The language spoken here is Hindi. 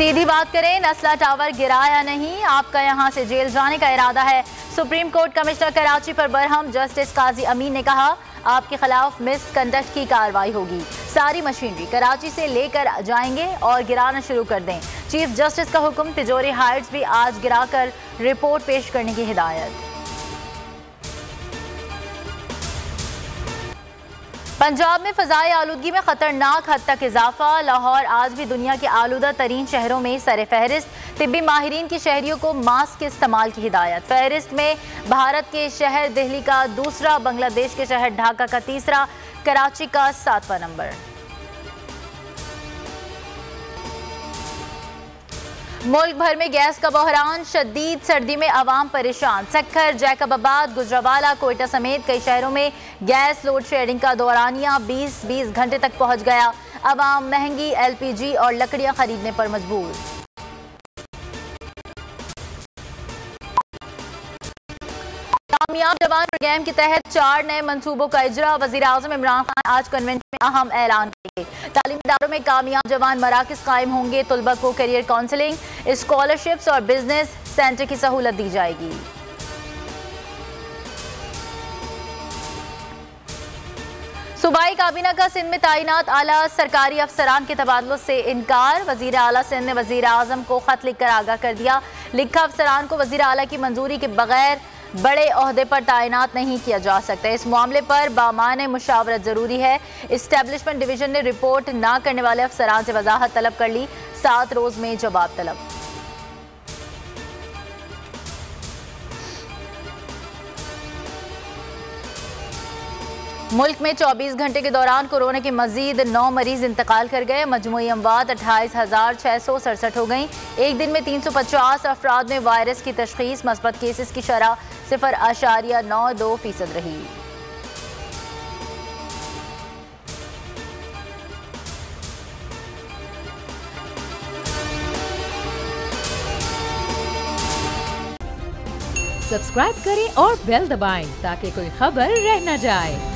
सीधी बात करें, नस्ला टावर गिरा या नहीं, आपका यहां से जेल जाने का इरादा है। सुप्रीम कोर्ट कमिश्नर कराची पर बरहम। जस्टिस काजी अमीन ने कहा, आपके खिलाफ मिसकंडक्ट की कार्रवाई होगी। सारी मशीनरी कराची से लेकर जाएंगे और गिराना शुरू कर दें। चीफ जस्टिस का हुक्म, तिजोरी हाइट्स भी आज गिराकर रिपोर्ट पेश करने की हिदायत। पंजाब में फ़ज़ाई आलूदगी में ख़तरनाक हद तक इजाफा। लाहौर आज भी दुनिया के आलूदा तरीन शहरों में सर फहरिस्त। तिब्बी माहिरीन की शहरियों को मास्क के इस्तेमाल की हिदायत। फहरिस्त में भारत के शहर दिल्ली का दूसरा, बांग्लादेश के शहर ढाका का तीसरा, कराची का 7वां नंबर। मुल्क भर में गैस का बहरान, शदीद सर्दी में आवाम परेशान। सक्खर, जैकबाबाद, गुजरावाला, कोयटा समेत कई शहरों में गैस लोड शेडिंग का दौरानिया 20-20 घंटे तक पहुंच गया। आवाम महंगी LPG और लकड़ियां खरीदने पर मजबूर। कामयाब जवान प्रोग्राम के तहत 4 नए मंसूबों का इजरा। वज़ीर आज़म इमरान खान आज कन्वेंशन में अहम ऐलान करेंगे। तालीमी इदारों में कामयाब जवान मराकज़ कायम होंगे। तुलबा को करियर काउंसलिंग, स्कॉलरशिप्स और बिजनेस सेंटर की सहूलत दी जाएगी। सूबाई काबीना का सिंध में तैनात आला सरकारी अफसरान के तबादलों से इनकार। वजीर आला सिंध ने वजीर आजम को खत लिखकर आगाह कर दिया। लिखा, अफसरान को वजीर आला की मंजूरी के बगैर बड़े ओहदे पर तैनात नहीं किया जा सकता। इस मामले पर बामाने मुशावरत जरूरी है। इस्टेब्लिशमेंट डिवीजन ने रिपोर्ट ना करने वाले अफसरान से वजाहत तलब कर ली। 7 रोज में जवाब तलब। मुल्क में 24 घंटे के दौरान कोरोना के मजीद 9 मरीज इंतकाल कर गए। मजमूई अमवात 28,667 हो गई। एक दिन में 350 अफराद में वायरस की तशखीस। मस्बत केसेस की शरह 0.92% रही। सब्सक्राइब करें और बेल दबाएं ताकि कोई खबर रह न जाए।